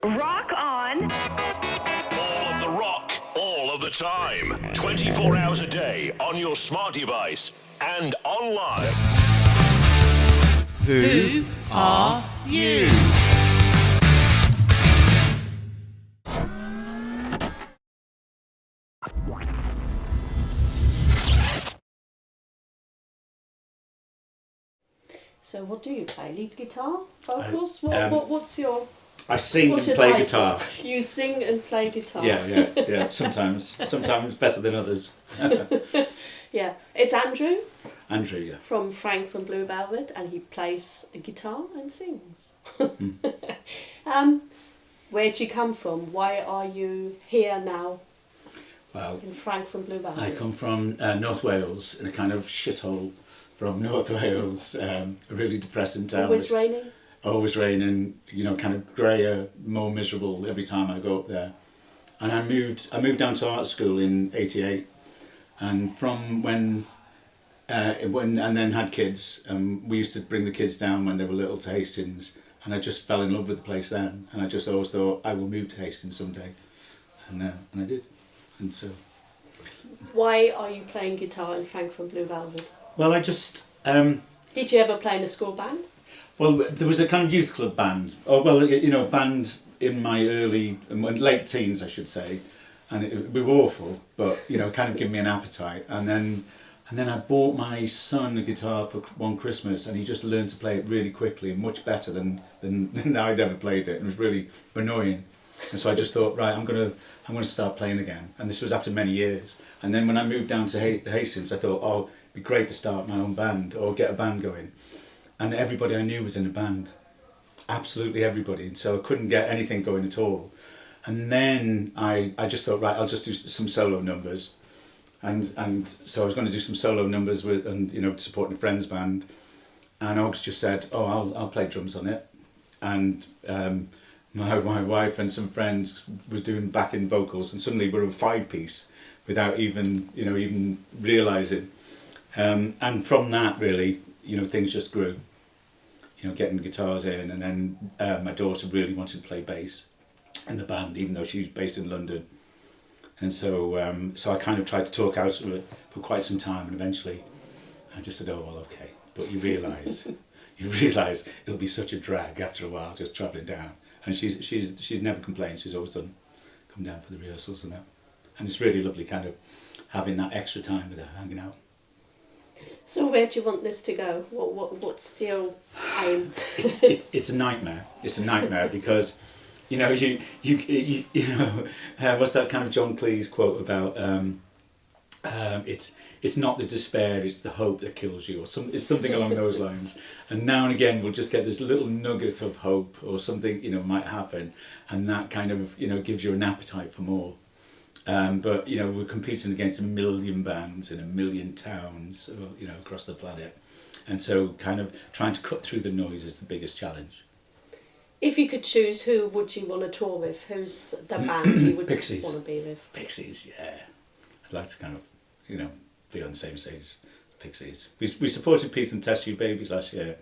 Rock on. All of the rock, all of the time. 24 hours a day on your smart device and online. Who are you? So what do you play? Lead guitar? Vocals? What's your... I sing What's and your play title? guitar. You sing and play guitar? Yeah. Sometimes better than others. Yeah. It's Andrew Andrew, yeah. from Frank from Blue Velvet, and he plays a guitar and sings. Where'd you come from? Why are you here now Well, in Frank from Blue Velvet? I come from North Wales, in a kind of shithole from North Wales, a really depressing town. Always raining? Always raining, kind of greyer, more miserable every time I go up there. And I moved down to art school in '88, and from when and then had kids. We used to bring the kids down when they were little to Hastings, and I just fell in love with the place then. And I just always thought I will move to Hastings someday, and I did. And so, Why are you playing guitar in Frank from Blue Velvet? well, I just. Did you ever play in a school band? Well, there was a kind of youth club band, band in my late teens, I should say, and we were awful, but kind of gave me an appetite. And then I bought my son a guitar for one Christmas, and he just learned to play it really quickly and much better than I'd ever played it. It was really annoying, and so I just thought, right, I'm gonna start playing again. And this was after many years. And then when I moved down to Hastings, I thought, oh, it'd be great to start my own band or get a band going. And everybody I knew was in a band, absolutely everybody, and so I couldn't get anything going at all. And then I just thought, right, I'll just do some solo numbers, and so I was going to do some solo numbers with, and supporting a friend's band, and Oggs just said, oh, I'll play drums on it, and my wife and some friends were doing backing vocals, and suddenly we're a 5-piece without even realising, and from that really. Things just grew. Getting guitars in, and then my daughter really wanted to play bass in the band, even though she's based in London. And so I kind of tried to talk out of it for quite some time, and eventually I just said, oh, well, okay. But you realise it'll be such a drag after a while, just travelling down. And she's never complained. She's always come down for the rehearsals and that. And it's really lovely kind of having that extra time with her, hanging out. So where do you want this to go? What's your aim? It's a nightmare. It's a nightmare because, you what's that kind of John Cleese quote about? It's not the despair, it's the hope that kills you, it's something along those lines. And now and again we'll just get this little nugget of hope, or something might happen, and that kind of gives you an appetite for more. But we're competing against 1 million bands in 1 million towns, across the planet, and so kind of trying to cut through the noise is the biggest challenge. If you could choose, who would you want to tour with? Who's the band you would Pixies. want to be with? Pixies, yeah. I'd like to kind of be on the same stage as Pixies. We supported Pete and Test Tube Babies last year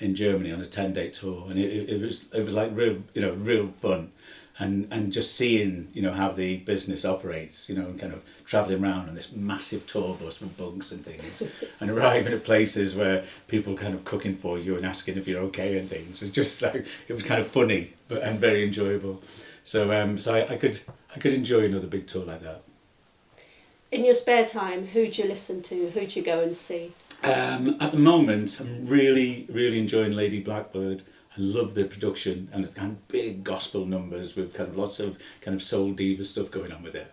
in Germany on a 10-day tour, and it was like real fun. And just seeing how the business operates, and kind of travelling around on this massive tour bus with bunks and things, and arriving at places where people kind of cooking for you and asking if you're okay and things. It was just like, it was kind of funny and very enjoyable. So I could enjoy another big tour like that. In your spare time, who do you listen to? Who do you go and see? At the moment, I'm really enjoying Lady Blackbird. I love the production, and it's kind of big gospel numbers with kind of lots of kind of soul diva stuff going on with it.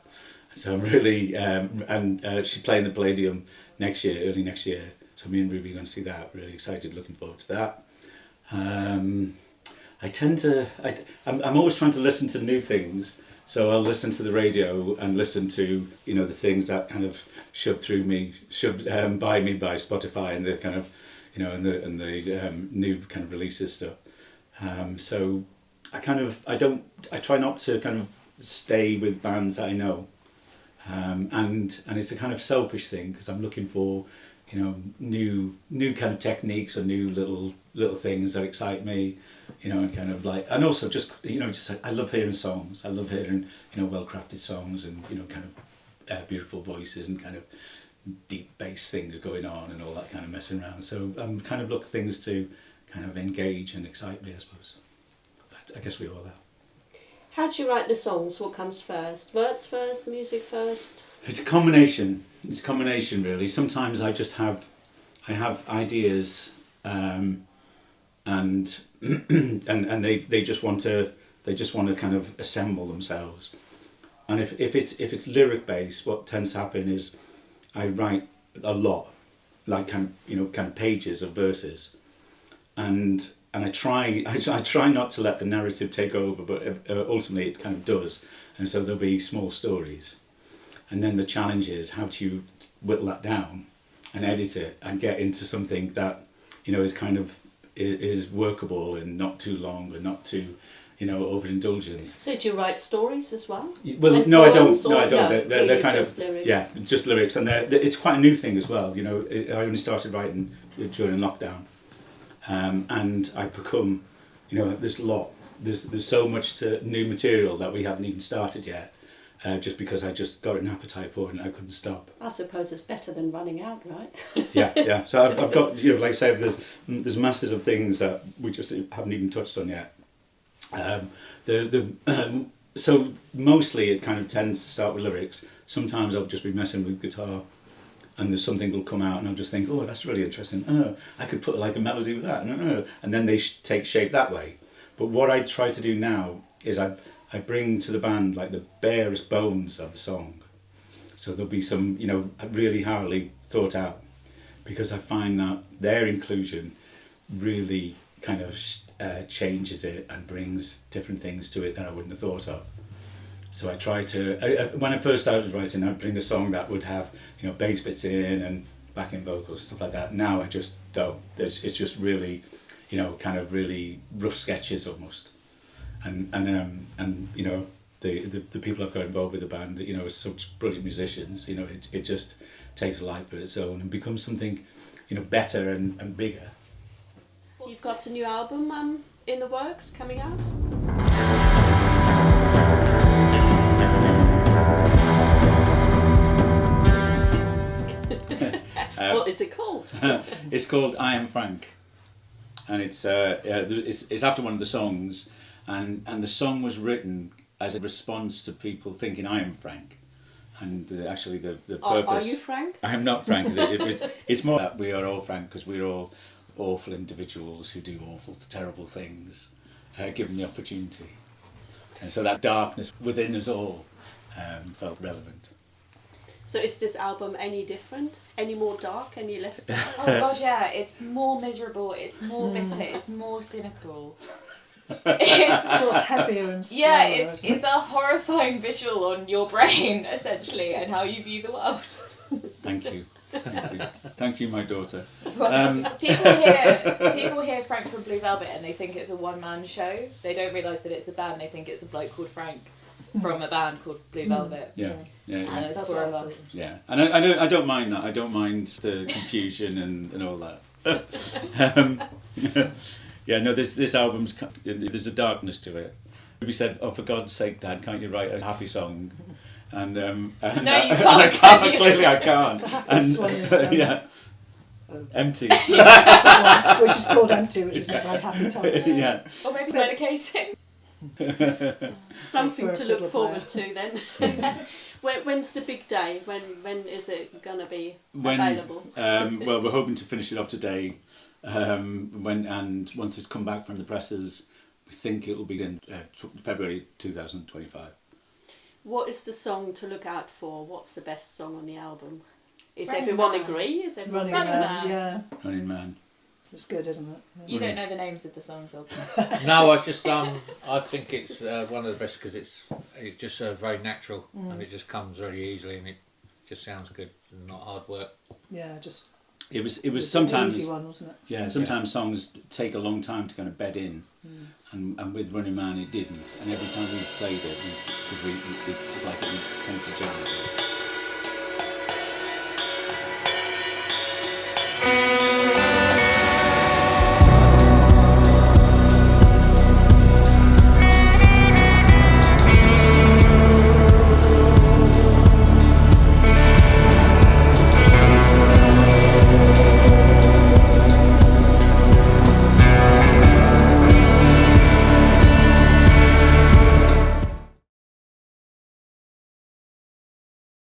So I'm really, and she's playing the Palladium early next year. So me and Ruby are going to see that. Really excited, looking forward to that. I'm always trying to listen to new things. So I'll listen to the radio and listen to the things that kind of shoved by me by Spotify, and the kind of and the new kind of releases stuff. So I try not to kind of stay with bands that I know, and it's a kind of selfish thing, because I'm looking for new kind of techniques or new little things that excite me, and kind of like, and also just like, I love hearing songs. I love hearing well crafted songs and kind of beautiful voices and kind of deep bass things going on and all that kind of messing around. So kind of look things to kind of engage and excite me, I suppose. I guess we all have. How do you write the songs? What comes first? Words first? Music first? It's a combination. It's a combination, really. Sometimes I have ideas, and and they just want to kind of assemble themselves. And if it's lyric based, what tends to happen is I write a lot, like kind of pages of verses, and I try not to let the narrative take over, but ultimately it kind of does, and so there'll be small stories, and then the challenge is how do you whittle that down and edit it and get into something that is kind of is workable and not too long and not too overindulgent. So do you write stories as well? Well, And no, I don't. poems, No, I or don't. no, They're really kind just of lyrics? just lyrics, and it's quite a new thing as well. I only started writing during lockdown, and I've become, there's so much to new material that we haven't even started yet, just because I just got an appetite for it and I couldn't stop. I suppose it's better than running out, right? Yeah. So I've got, like I say, there's masses of things that we just haven't even touched on yet. So mostly it kind of tends to start with lyrics. Sometimes I'll just be messing with guitar, and there's something will come out, and I'll just think, oh, that's really interesting. I could put like a melody with that, and then they take shape that way. But what I try to do now is I bring to the band like the barest bones of the song. So there'll be some, really hardly thought out, because I find that their inclusion really kind of changes it and brings different things to it that I wouldn't have thought of. So I try to, when I first started writing, I'd bring a song that would have, bass bits in and backing vocals and stuff like that. Now I just don't. It's just really, kind of really rough sketches almost. And the people I've got involved with the band, are such brilliant musicians. It just takes a life of its own and becomes something, better and bigger. You've got a new album in the works coming out? What is it called? It's called I Am Frank, and it's after one of the songs, and the song was written as a response to people thinking I am Frank, and actually the purpose. Are you Frank? I am not Frank. It's more that we are all Frank because we're all awful individuals who do awful, terrible things, given the opportunity, and so that darkness within us all felt relevant. So is this album any different? Any more dark? Any less dark? Oh god, yeah, it's more miserable, it's more bitter, it's more cynical. It's sort of heavier and slower. yeah, it's a horrifying visual on your brain, essentially, and how you view the world. Thank you. Thank you, my daughter. People hear Frank from Blue Velvet and they think it's a one-man show. They don't realise that it's a band, they think it's a bloke called Frank from a band called Blue Velvet. Yeah. And there's That's four what of I us. Yeah, and I don't mind that. I don't mind the confusion and all that. Yeah, no, this album's, there's a darkness to it. We said, oh, for God's sake, Dad, can't you write a happy song? And No, you and can't. I can't. Clearly, I can't. This one is Yeah, empty. which is called Empty, which is a very happy title. Yeah. Or maybe medicating. Something For a to look fiddle forward to then. When's the big day? When is it gonna be When, available? well, we're hoping to finish it off today. Once it's come back from the presses, we think it will be in February 2025. What is the song to look out for? What's the best song on the album? Is Running everyone Man. agree? Is everyone Running Running Man, Man. yeah. Running Man. It's good, isn't it? You don't know the names of the songs, or No, I just I think it's one of the best because it's just very natural and it just comes very easily and it just sounds good and not hard work. Yeah, just It was an sometimes easy one, wasn't it? yeah, sometimes songs take a long time to kind of bed in, and with Running Man it didn't. And every time we played it, it's like we tend to jam. Thank